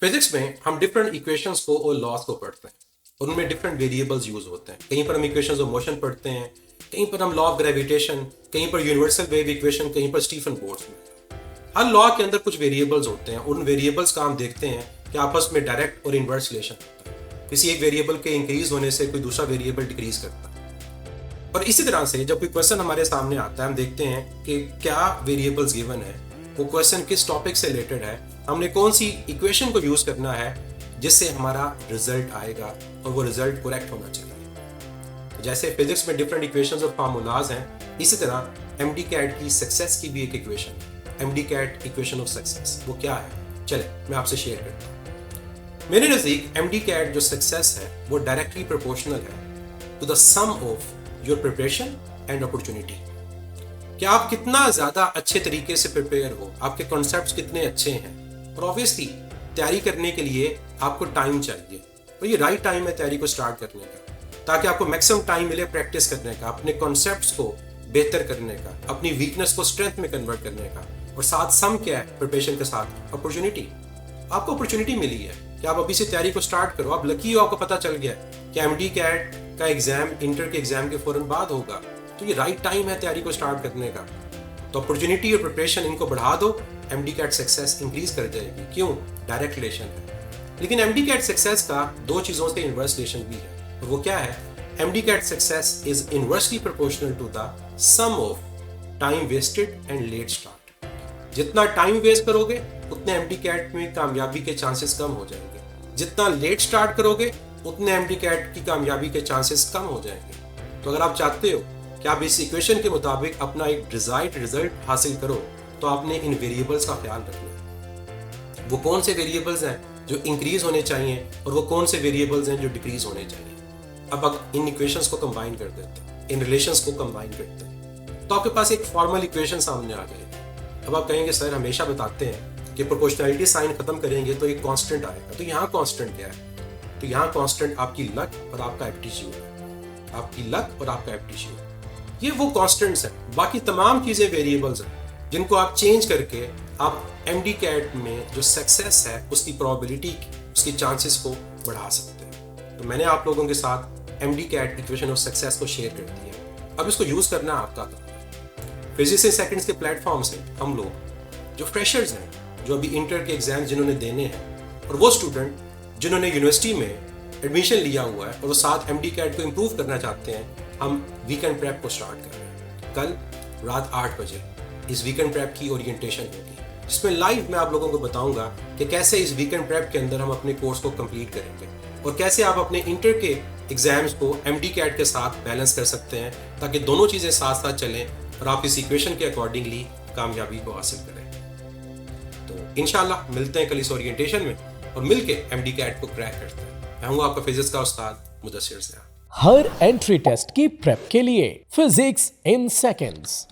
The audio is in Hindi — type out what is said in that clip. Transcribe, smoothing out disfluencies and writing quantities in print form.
फिजिक्स में हम डिफरेंट इक्वेशंस को और लॉस को पढ़ते हैं और उनमें डिफरेंट वेरिएबल्स यूज होते हैं। कहीं पर हम इक्वेशंस ऑफ मोशन पढ़ते हैं, कहीं पर हम लॉ ऑफ ग्रेविटेशन, कहीं पर यूनिवर्सल वेव इक्वेशन, कहीं पर स्टीफन बोल्ट्जमैन। हर लॉ के अंदर कुछ वेरिएबल्स होते हैं। उन वेरिएबल्स का हम देखते हैं कि आपस में डायरेक्ट और इनवर्स रिलेशन होता है। किसी एक वेरिएबल के इंक्रीज होने से कोई दूसरा वेरिएबल डिक्रीज करता है। और इसी तरह से जब कोई क्वेश्चन हमारे सामने आता है, हम देखते हैं कि क्या वेरिएबल्स गिवन है, वो क्वेश्चन किस टॉपिक से रिलेटेड है, हमने कौन सी इक्वेशन को यूज करना है जिससे हमारा रिजल्ट आएगा और वो रिजल्ट करेक्ट होना चाहिए। जैसे फिजिक्स में डिफरेंट इक्वेशंस और फार्मूलाज हैं, इसी तरह MD-CAT की सक्सेस की भी एक इक्वेशन है, MD-CAT इक्वेशन ऑफ सक्सेस। वो क्या है, चले मैं आपसे शेयर करता हूँ। मेरे नज़दीक MD-CAT जो सक्सेस है वो डायरेक्टली प्रोपोर्शनल है to the sum of your preparation and opportunity. कि आप कितना ज़्यादा अच्छे तरीके से प्रिपेयर हो, आपके कॉन्सेप्ट्स कितने अच्छे हैं। और ऑब्वियसली तैयारी करने के लिए आपको टाइम चाहिए, और ये राइट टाइम है तैयारी को स्टार्ट करने का, ताकि आपको मैक्सिमम टाइम मिले प्रैक्टिस करने का, अपने कॉन्सेप्ट्स को बेहतर करने का, अपनी वीकनेस को स्ट्रेंथ में कन्वर्ट करने का। और साथ सम क्या है प्रिपरेशन के साथ, अपॉर्चुनिटी। आपको अपॉर्चुनिटी मिली है कि आप अभी से तैयारी को स्टार्ट करो। आप लकी हो, आपको पता चल गया कि MD-CAT का एग्जाम इंटर के एग्जाम के फौरन बाद होगा, तो ये राइट टाइम है तैयारी को स्टार्ट करने का। तो अपॉर्चुनिटी और प्रिपरेशन इनको बढ़ा दो, MD-CAT सक्सेस इंक्रीज कर जाएगी। क्यों? डायरेक्ट रिलेशन है। लेकिन MD-CAT सक्सेस का दो चीज़ों से इनवर्स रिलेशन भी है, और वो क्या है? MD-CAT success is inversely proportional to the sum of time wasted and late start. जितना टाइम वेस्ट करोगे उतने MD-CAT में कामयाबी के चांसेस कम हो जाएंगे। जितना लेट स्टार्ट करोगे उतने MD-CAT की कामयाबी के चांसेस कम हो जाएंगे। तो अगर आप चाहते हो कि आप इस इक्वेशन के मुताबिक अपना एक डिजायर्ड रिजल्ट हासिल करो, तो आपने इन वेरिएबल्स का ख्याल रखना है। वो कौन से वेरिएबल्स हैं जो इंक्रीज होने चाहिए और वो कौन से वेरिएबल्स हैं जो डिक्रीज होने चाहिए। अब इन इक्वेशंस को कंबाइन कर देते हैं, इन रिलेशंस को कंबाइन करते हैं, तो आपके पास एक फॉर्मल इक्वेशन सामने आ गई। अब आप कहेंगे सर हमेशा बताते हैं कि प्रोपोर्शनैलिटी साइन खत्म करेंगे तो एक कांस्टेंट आएगा, तो यहाँ कांस्टेंट क्या है? तो यहाँ कांस्टेंट आपकी लक और आपका एप्टीट्यूड है। आपकी लक और आपका एप्टीट्यूड, ये वो कांस्टेंट्स हैं। बाकी तमाम चीजें वेरिएबल्स हैं जिनको आप चेंज करके आप MD-CAT में जो सक्सेस है उसकी प्रोबेबिलिटी, उसकी चांसेस को बढ़ा सकते हैं। तो मैंने आप लोगों के साथ MD-CAT इक्वेशन ऑफ सक्सेस को शेयर कर दिया। अब इसको यूज करना आपका काम है। फिजिक्स इन सेकंड्स के प्लेटफॉर्म से हम लोग जो फ्रेशर्स हैं, जो अभी इंटर के एग्जाम जिन्होंने देने हैं, और वो स्टूडेंट जिन्होंने यूनिवर्सिटी में एडमिशन लिया हुआ है और वो साथ MD-CAT को इम्प्रूव करना चाहते हैं, हम वीकेंड प्रेप को स्टार्ट कर रहे हैं। कल रात 8 बजे इस वीकेंड प्रेप की ओरिएंटेशन होगी, जिसमें लाइव मैं आप लोगों को बताऊंगा कि कैसे इस वीकेंड प्रेप के अंदर हम अपने कोर्स को कंप्लीट करेंगे और कैसे आप अपने इंटर के एग्जाम्स को MD-CAT के साथ बैलेंस कर सकते हैं, ताकि दोनों चीज़ें साथ साथ चलें और आप इस इक्वेशन के अकॉर्डिंगली कामयाबी को हासिल करें। तो इंशाल्लाह मिलते हैं कल इस ओरिएंटेशन में और मिलके MD-CAT को क्रैक करते हैं। मैं हूँ आपका फिजिक्स का उस्ताद मुदस्सिर ज़िया। हर एंट्री टेस्ट की प्रेप के लिए फिजिक्स इन सेकंड्स।